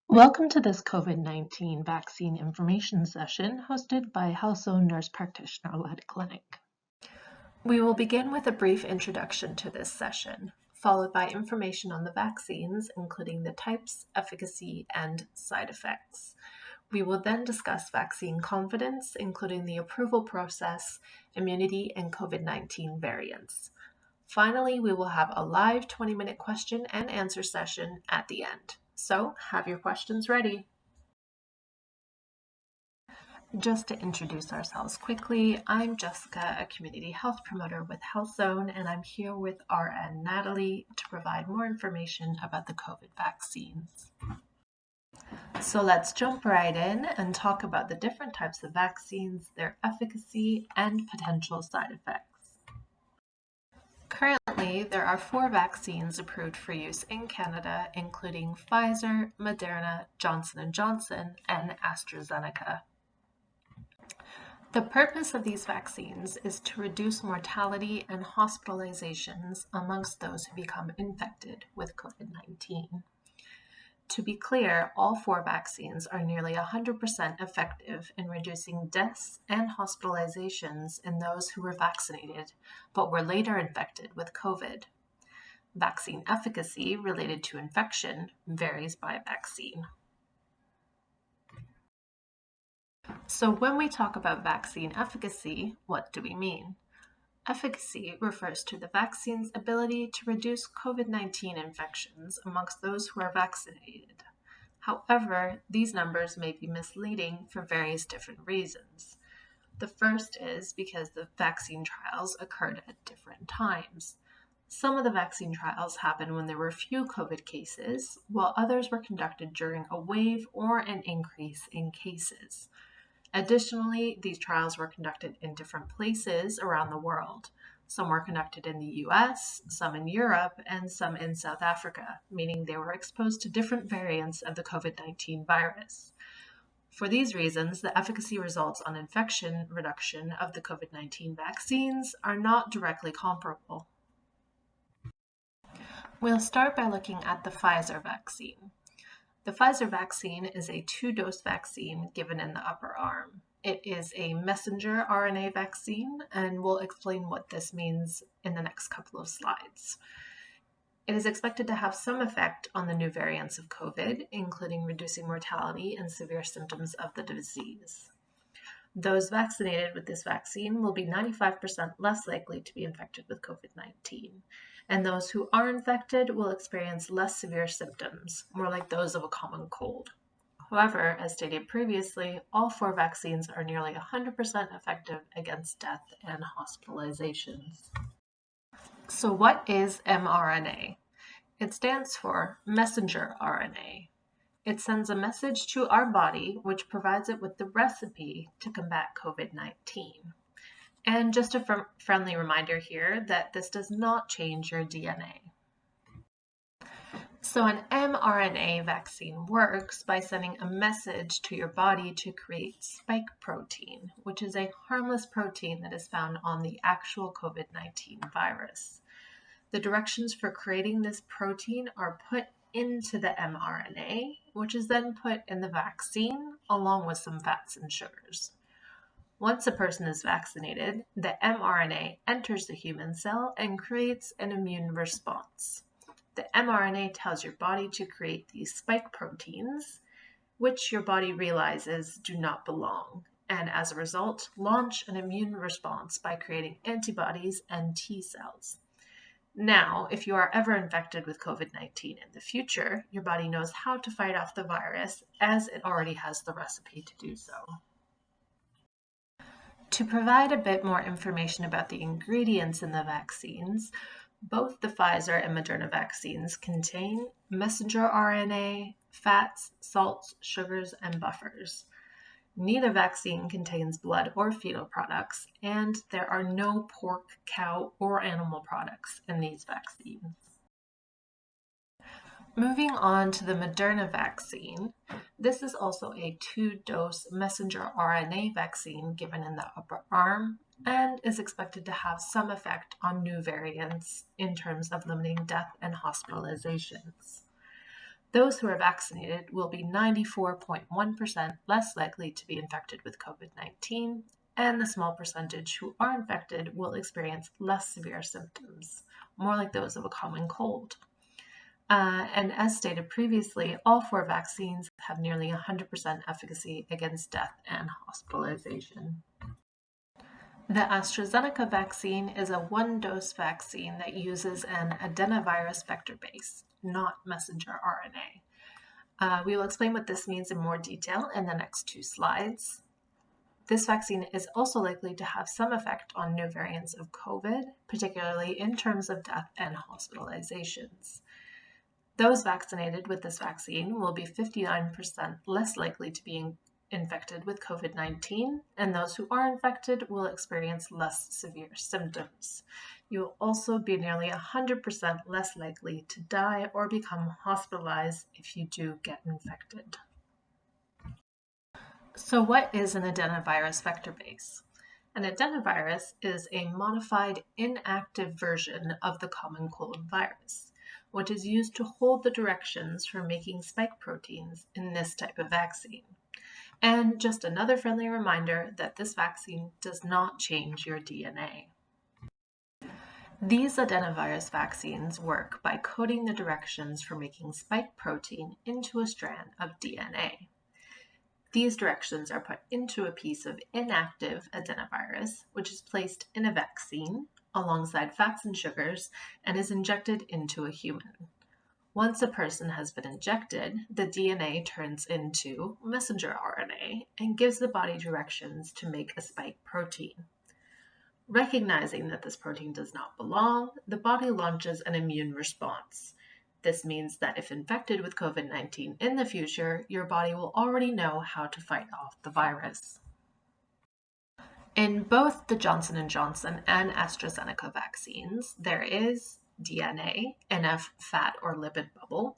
Welcome to this COVID-19 vaccine information session hosted by Household Nurse Practitioner-led clinic. We will begin with a brief introduction to this session, followed by information on the vaccines, including the types, efficacy, and side effects. We will then discuss vaccine confidence, including the approval process, immunity, and COVID-19 variants. Finally, we will have a live 20-minute question and answer session at the end. So have your questions ready. Just to introduce ourselves quickly, I'm Jessica, a community health promoter with Health Zone, and I'm here with RN Natalie to provide more information about the COVID vaccines. So let's jump right in and talk about the different types of vaccines, their efficacy, and potential side effects. Currently, there are 4 vaccines approved for use in Canada, including Pfizer, Moderna, Johnson & Johnson, and AstraZeneca. The purpose of these vaccines is to reduce mortality and hospitalizations amongst those who become infected with COVID-19. To be clear, all 4 vaccines are nearly 100% effective in reducing deaths and hospitalizations in those who were vaccinated but were later infected with COVID. Vaccine efficacy related to infection varies by vaccine. So when we talk about vaccine efficacy, what do we mean? Efficacy refers to the vaccine's ability to reduce COVID-19 infections amongst those who are vaccinated. However, these numbers may be misleading for various different reasons. The first is because the vaccine trials occurred at different times. Some of the vaccine trials happened when there were few COVID cases, while others were conducted during a wave or an increase in cases. Additionally, these trials were conducted in different places around the world. Some were conducted in the US, some in Europe, and some in South Africa, meaning they were exposed to different variants of the COVID-19 virus. For these reasons, the efficacy results on infection reduction of the COVID-19 vaccines are not directly comparable. We'll start by looking at the Pfizer vaccine. The Pfizer vaccine is a 2-dose vaccine given in the upper arm. It is a messenger RNA vaccine, and we'll explain what this means in the next couple of slides. It is expected to have some effect on the new variants of COVID, including reducing mortality and severe symptoms of the disease. Those vaccinated with this vaccine will be 95% less likely to be infected with COVID-19. And those who are infected will experience less severe symptoms, more like those of a common cold. However, as stated previously, all 4 vaccines are nearly 100% effective against death and hospitalizations. So what is mRNA? It stands for messenger RNA. It sends a message to our body, which provides it with the recipe to combat COVID-19. And just a friendly reminder here that this does not change your DNA. So an mRNA vaccine works by sending a message to your body to create spike protein, which is a harmless protein that is found on the actual COVID-19 virus. The directions for creating this protein are put into the mRNA, which is then put in the vaccine along with some fats and sugars. Once a person is vaccinated, the mRNA enters the human cell and creates an immune response. The mRNA tells your body to create these spike proteins, which your body realizes do not belong, and as a result, launch an immune response by creating antibodies and T cells. Now, if you are ever infected with COVID-19 in the future, your body knows how to fight off the virus as it already has the recipe to do so. To provide a bit more information about the ingredients in the vaccines, both the Pfizer and Moderna vaccines contain messenger RNA, fats, salts, sugars, and buffers. Neither vaccine contains blood or fetal products, and there are no pork, cow, or animal products in these vaccines. Moving on to the Moderna vaccine, this is also a 2-dose messenger RNA vaccine given in the upper arm and is expected to have some effect on new variants in terms of limiting death and hospitalizations. Those who are vaccinated will be 94.1% less likely to be infected with COVID-19, and the small percentage who are infected will experience less severe symptoms, more like those of a common cold. And as stated previously, all 4 vaccines have nearly 100% efficacy against death and hospitalization. The AstraZeneca vaccine is a one-dose vaccine that uses an adenovirus vector base, not messenger RNA. We will explain what this means in more detail in the next 2 slides. This vaccine is also likely to have some effect on new variants of COVID, particularly in terms of death and hospitalizations. Those vaccinated with this vaccine will be 59% less likely to be infected with COVID-19, and those who are infected will experience less severe symptoms. You will also be nearly 100% less likely to die or become hospitalized if you do get infected. So what is an adenovirus vector base? An adenovirus is a modified inactive version of the common cold virus, which is used to hold the directions for making spike proteins in this type of vaccine. And just another friendly reminder that this vaccine does not change your DNA. These adenovirus vaccines work by coding the directions for making spike protein into a strand of DNA. These directions are put into a piece of inactive adenovirus, which is placed in a vaccine alongside fats and sugars and is injected into a human. Once a person has been injected, the DNA turns into messenger RNA and gives the body directions to make a spike protein. Recognizing that this protein does not belong, the body launches an immune response. This means that if infected with COVID-19 in the future, your body will already know how to fight off the virus. In both the Johnson & Johnson and AstraZeneca vaccines, there is DNA, NF fat or lipid bubble,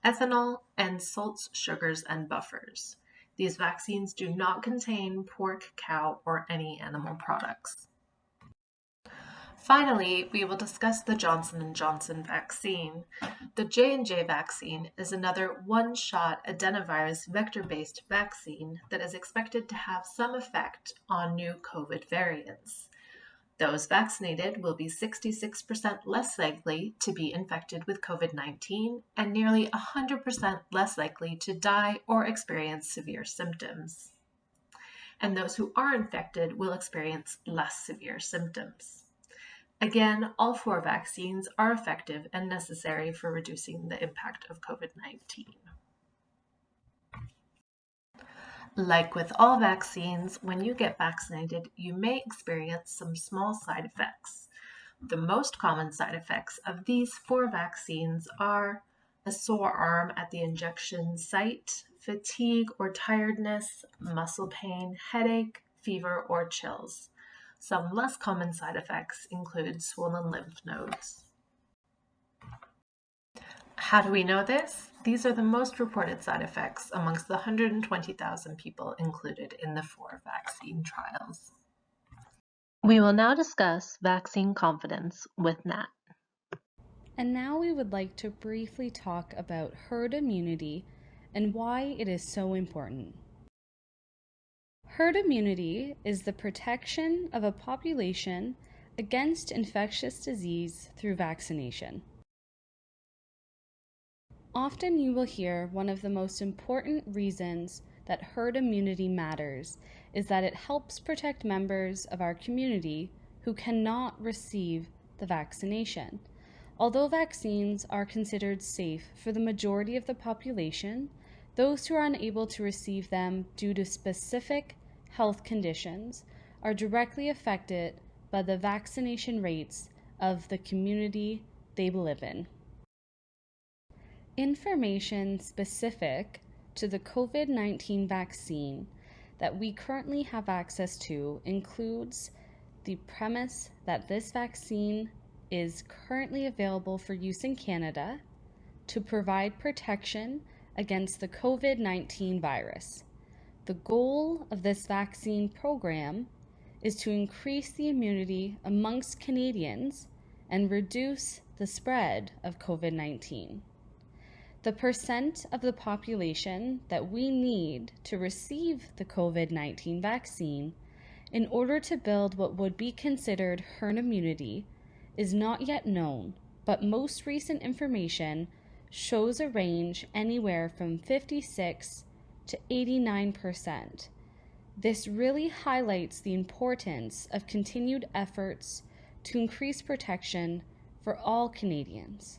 ethanol, and salts, sugars, and buffers. These vaccines do not contain pork, cow, or any animal products. Finally, we will discuss the Johnson & Johnson vaccine. The J&J vaccine is another one-shot adenovirus vector-based vaccine that is expected to have some effect on new COVID variants. Those vaccinated will be 66% less likely to be infected with COVID-19 and nearly 100% less likely to die or experience severe symptoms. And those who are infected will experience less severe symptoms. Again, all 4 vaccines are effective and necessary for reducing the impact of COVID-19. Like with all vaccines, when you get vaccinated, you may experience some small side effects. The most common side effects of these 4 vaccines are a sore arm at the injection site, fatigue or tiredness, muscle pain, headache, fever, or chills. Some less common side effects include swollen lymph nodes. How do we know this? These are the most reported side effects amongst the 120,000 people included in the 4 vaccine trials. We will now discuss vaccine confidence with Nat. And now we would like to briefly talk about herd immunity and why it is so important. Herd immunity is the protection of a population against infectious disease through vaccination. Often you will hear one of the most important reasons that herd immunity matters is that it helps protect members of our community who cannot receive the vaccination. Although vaccines are considered safe for the majority of the population, those who are unable to receive them due to specific health conditions are directly affected by the vaccination rates of the community they live in. Information specific to the COVID-19 vaccine that we currently have access to includes the premise that this vaccine is currently available for use in Canada to provide protection against the COVID-19 virus. The goal of this vaccine program is to increase the immunity amongst Canadians and reduce the spread of COVID-19. The percent of the population that we need to receive the COVID-19 vaccine in order to build what would be considered herd immunity is not yet known, but most recent information shows a range anywhere from 56 to 89%. This really highlights the importance of continued efforts to increase protection for all Canadians.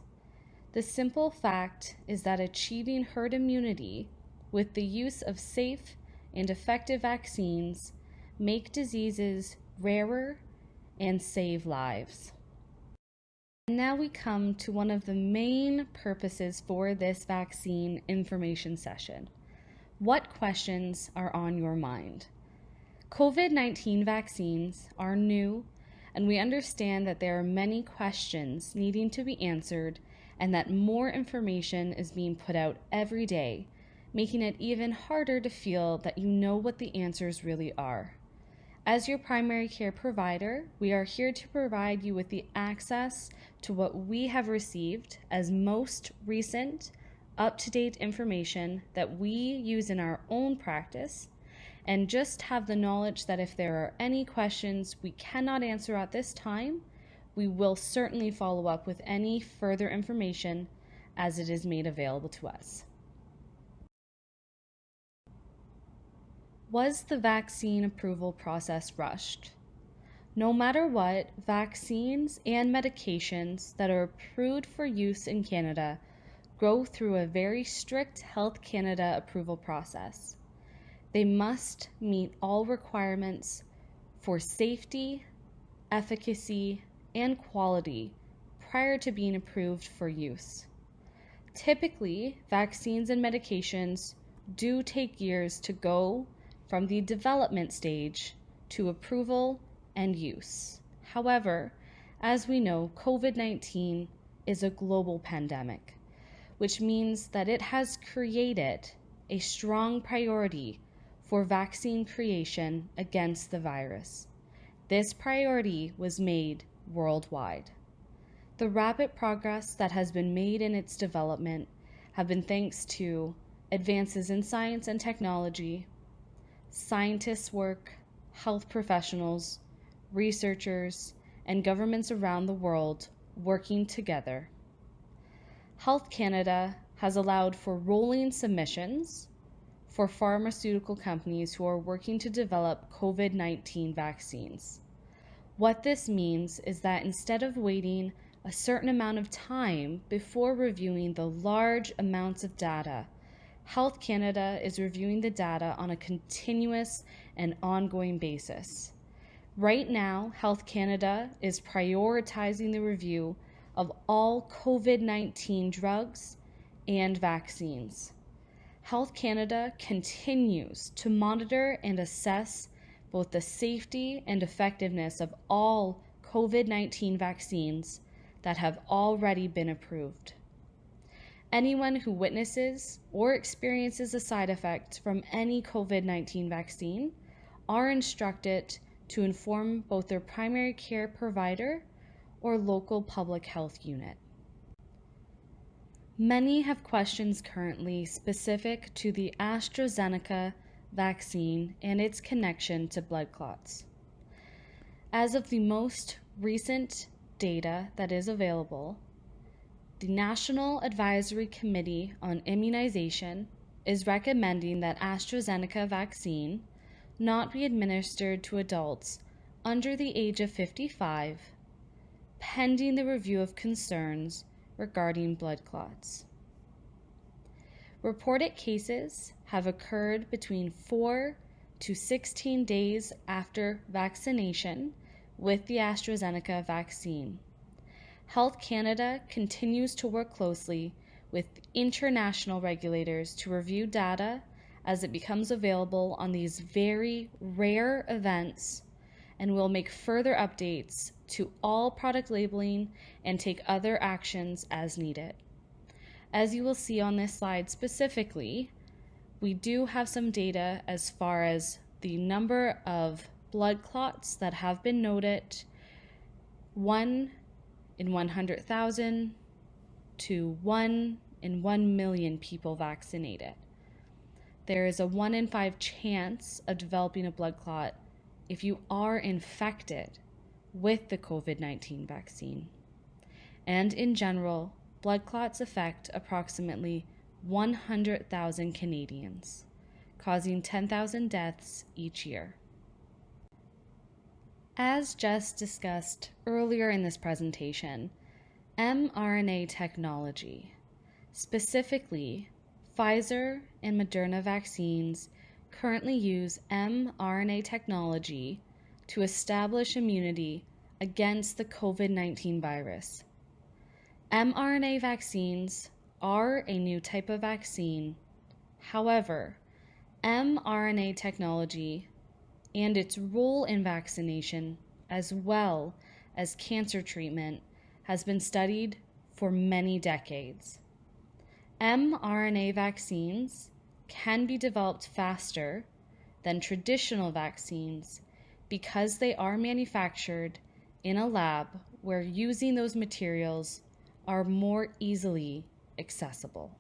The simple fact is that achieving herd immunity with the use of safe and effective vaccines make diseases rarer and save lives. And now we come to one of the main purposes for this vaccine information session. What questions are on your mind? COVID-19 vaccines are new, and we understand that there are many questions needing to be answered and that more information is being put out every day, making it even harder to feel that you know what the answers really are. As your primary care provider, we are here to provide you with the access to what we have received as most recent, up-to-date information that we use in our own practice, and just have the knowledge that if there are any questions we cannot answer at this time, we will certainly follow up with any further information as it is made available to us. Was the vaccine approval process rushed? No matter what, vaccines and medications that are approved for use in Canada go through a very strict Health Canada approval process. They must meet all requirements for safety, efficacy, and quality prior to being approved for use. Typically, vaccines and medications do take years to go from the development stage to approval and use. However, as we know, COVID-19 is a global pandemic, which means that it has created a strong priority for vaccine creation against the virus. This priority was made worldwide. The rapid progress that has been made in its development have been thanks to advances in science and technology, scientists' work, health professionals, researchers, and governments around the world working together. Health Canada has allowed for rolling submissions for pharmaceutical companies who are working to develop COVID-19 vaccines. What this means is that instead of waiting a certain amount of time before reviewing the large amounts of data, Health Canada is reviewing the data on a continuous and ongoing basis. Right now, Health Canada is prioritizing the review of all COVID-19 drugs and vaccines. Health Canada continues to monitor and assess both the safety and effectiveness of all COVID-19 vaccines that have already been approved. Anyone who witnesses or experiences a side effect from any COVID-19 vaccine are instructed to inform both their primary care provider or local public health unit. Many have questions currently specific to the AstraZeneca vaccine and its connection to blood clots. As of the most recent data that is available, the National Advisory Committee on Immunization is recommending that AstraZeneca vaccine not be administered to adults under the age of 55, pending the review of concerns regarding blood clots. Reported cases have occurred between 4 to 16 days after vaccination with the AstraZeneca vaccine. Health Canada continues to work closely with international regulators to review data as it becomes available on these very rare events, and will make further updates to all product labeling and take other actions as needed. As you will see on this slide specifically, we do have some data as far as the number of blood clots that have been noted, 1 in 100,000 to 1 in 1 million people vaccinated. There is a 1 in 5 chance of developing a blood clot if you are infected with the COVID-19 vaccine. And in general, blood clots affect approximately 100,000 Canadians, causing 10,000 deaths each year. As just discussed earlier in this presentation, mRNA technology, specifically Pfizer and Moderna vaccines, currently use mRNA technology to establish immunity against the COVID-19 virus. mRNA vaccines are a new type of vaccine. However, mRNA technology and its role in vaccination, as well as cancer treatment, has been studied for many decades. mRNA vaccines can be developed faster than traditional vaccines because they are manufactured in a lab where using those materials are more easily accessible.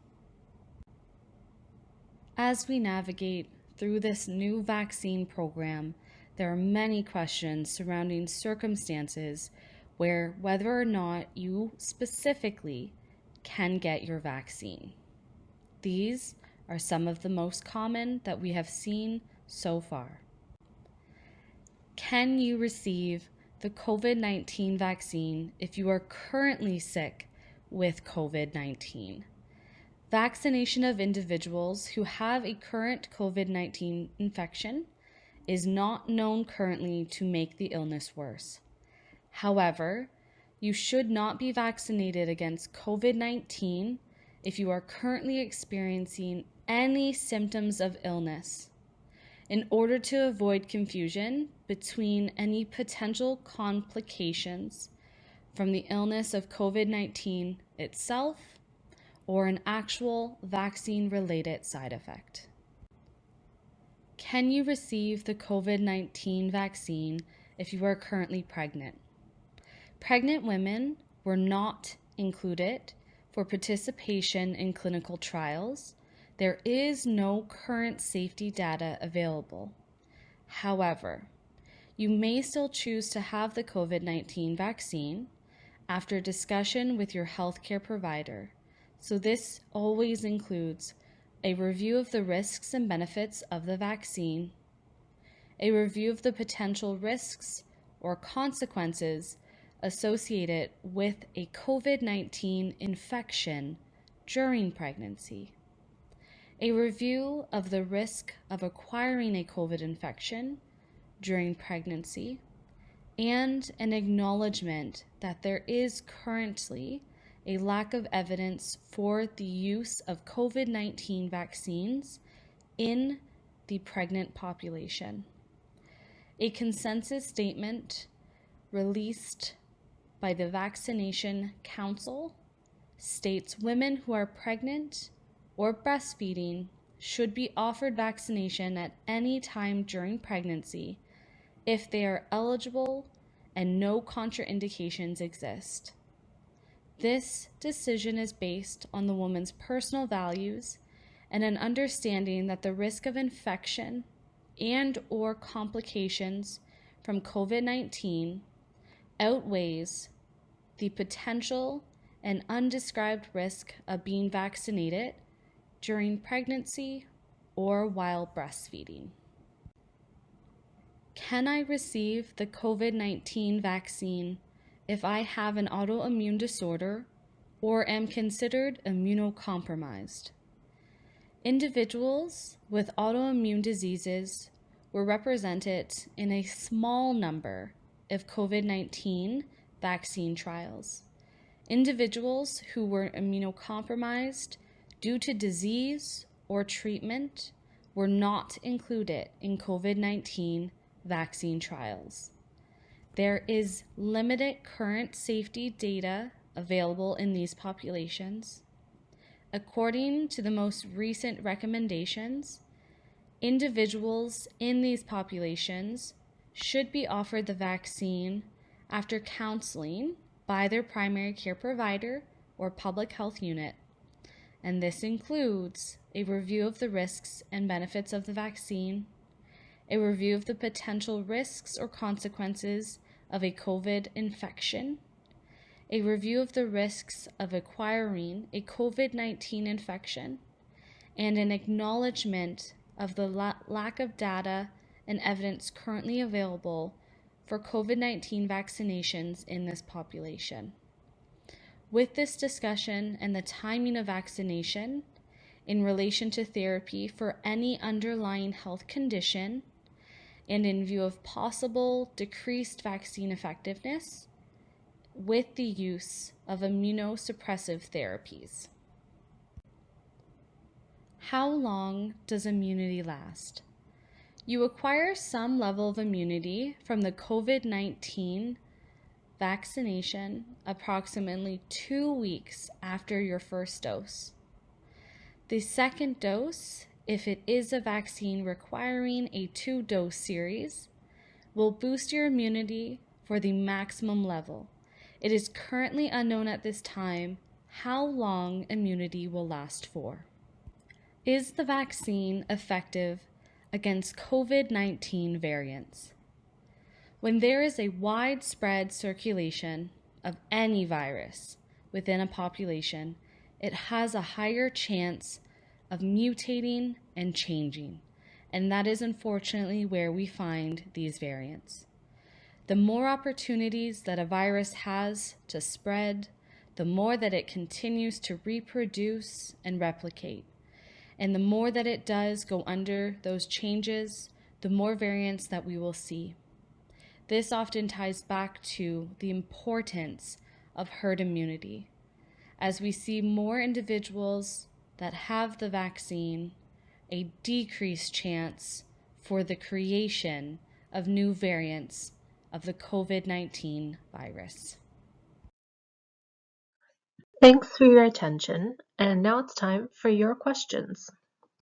As we navigate through this new vaccine program, there are many questions surrounding circumstances where whether or not you specifically can get your vaccine. These are some of the most common that we have seen so far. Can you receive the COVID-19 vaccine if you are currently sick with COVID-19? Vaccination of individuals who have a current COVID-19 infection is not known currently to make the illness worse. However, you should not be vaccinated against COVID-19 if you are currently experiencing any symptoms of illness, in order to avoid confusion between any potential complications from the illness of COVID-19 itself or an actual vaccine-related side effect. Can you receive the COVID-19 vaccine if you are currently pregnant? Pregnant women were not included for participation in clinical trials. There is no current safety data available. However, you may still choose to have the COVID-19 vaccine after discussion with your healthcare provider. So this always includes a review of the risks and benefits of the vaccine, a review of the potential risks or consequences associated with a COVID-19 infection during pregnancy, a review of the risk of acquiring a COVID infection during pregnancy, and an acknowledgement that there is currently a lack of evidence for the use of COVID-19 vaccines in the pregnant population. A consensus statement released by the Vaccination Council states women who are pregnant or breastfeeding should be offered vaccination at any time during pregnancy if they are eligible and no contraindications exist. This decision is based on the woman's personal values and an understanding that the risk of infection and/or complications from COVID-19 outweighs the potential and undescribed risk of being vaccinated during pregnancy or while breastfeeding. Can I receive the COVID-19 vaccine if I have an autoimmune disorder or am considered immunocompromised? Individuals with autoimmune diseases were represented in a small number of COVID-19 vaccine trials. Individuals who were immunocompromised due to disease or treatment were not included in COVID-19 vaccine trials. There is limited current safety data available in these populations. According to the most recent recommendations, individuals in these populations should be offered the vaccine after counseling by their primary care provider or public health unit, and this includes a review of the risks and benefits of the vaccine, a review of the potential risks or consequences of a COVID infection, a review of the risks of acquiring a COVID-19 infection, and an acknowledgement of the lack of data and evidence currently available for COVID-19 vaccinations in this population. With this discussion and the timing of vaccination in relation to therapy for any underlying health condition, and in view of possible decreased vaccine effectiveness with the use of immunosuppressive therapies. How long does immunity last? You acquire some level of immunity from the COVID-19 vaccination approximately 2 weeks after your first dose. The second dose, if it is a vaccine requiring a 2-dose series, will boost your immunity for the maximum level. It is currently unknown at this time how long immunity will last for. Is the vaccine effective against COVID-19 variants? When there is a widespread circulation of any virus within a population, it has a higher chance of mutating and changing, and that is unfortunately where we find these variants. The more opportunities that a virus has to spread, the more that it continues to reproduce and replicate. And the more that it does go under those changes, the more variants that we will see. This often ties back to the importance of herd immunity. As we see more individuals that have the vaccine, a decreased chance for the creation of new variants of the COVID-19 virus. Thanks for your attention, and now it's time for your questions.